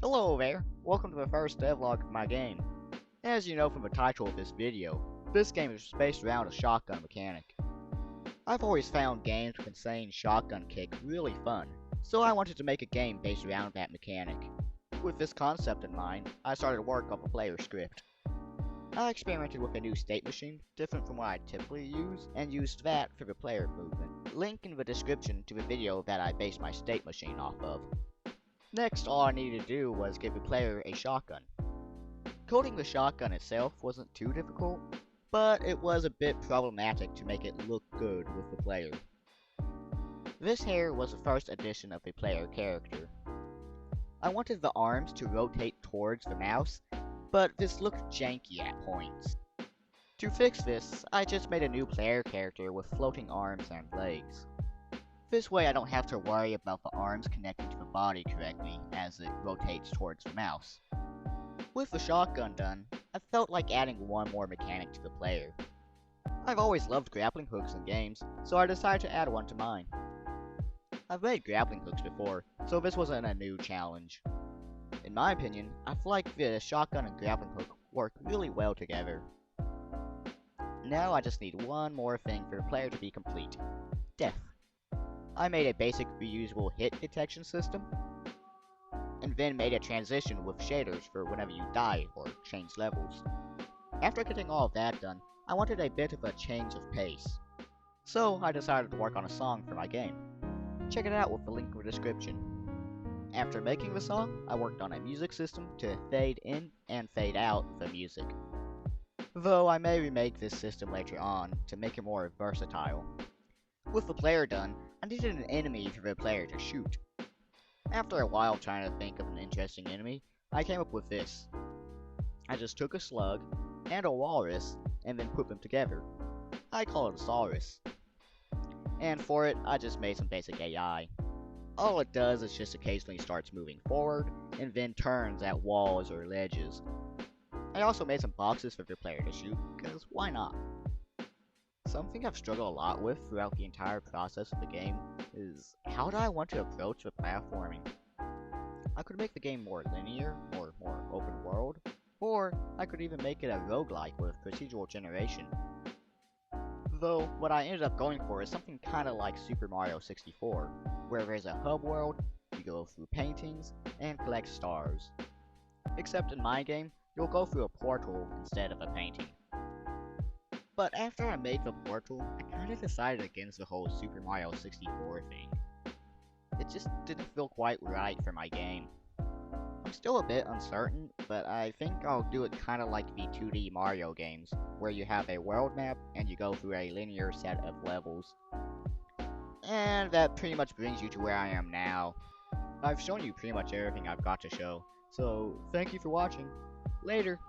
Hello there, welcome to the first devlog of my game. As you know from the title of this video, this game is based around a shotgun mechanic. I've always found games with insane shotgun kick really fun, so I wanted to make a game based around that mechanic. With this concept in mind, I started work on the player script. I experimented with a new state machine, different from what I typically use, and used that for the player movement. Link in the description to the video that I based my state machine off of. Next, all I needed to do was give the player a shotgun. Coding the shotgun itself wasn't too difficult, but it was a bit problematic to make it look good with the player. This here was the first addition of the player character. I wanted the arms to rotate towards the mouse, but this looked janky at points. To fix this, I just made a new player character with floating arms and legs. This way I don't have to worry about the arms connecting to the body correctly as it rotates towards the mouse. With the shotgun done, I felt like adding one more mechanic to the player. I've always loved grappling hooks in games, so I decided to add one to mine. I've made grappling hooks before, so this wasn't a new challenge. In my opinion, I feel like the shotgun and grappling hook work really well together. Now I just need one more thing for the player to be complete: death. I made a basic reusable hit detection system, and then made a transition with shaders for whenever you die or change levels. After getting all of that done, I wanted a bit of a change of pace, so I decided to work on a song for my game. Check it out with the link in the description. After making the song, I worked on a music system to fade in and fade out the music, though I may remake this system later on to make it more versatile. With the player done, I needed an enemy for the player to shoot. After a while trying to think of an interesting enemy, I came up with this. I just took a slug and a walrus and then put them together. I call it a saurus. And for it, I just made some basic AI. All it does is just occasionally starts moving forward and then turns at walls or ledges. I also made some boxes for the player to shoot, because why not? Something I've struggled a lot with throughout the entire process of the game is how do I want to approach the platforming? I could make the game more linear or more open world, or I could even make it a roguelike with procedural generation. Though what I ended up going for is something kinda like Super Mario 64, where there's a hub world, you go through paintings, and collect stars. Except in my game, you'll go through a portal instead of a painting. But after I made the portal, I kinda decided against the whole Super Mario 64 thing. It just didn't feel quite right for my game. I'm still a bit uncertain, but I think I'll do it kinda like the 2D Mario games, where you have a world map and you go through a linear set of levels. And that pretty much brings you to where I am now. I've shown you pretty much everything I've got to show, so thank you for watching. Later!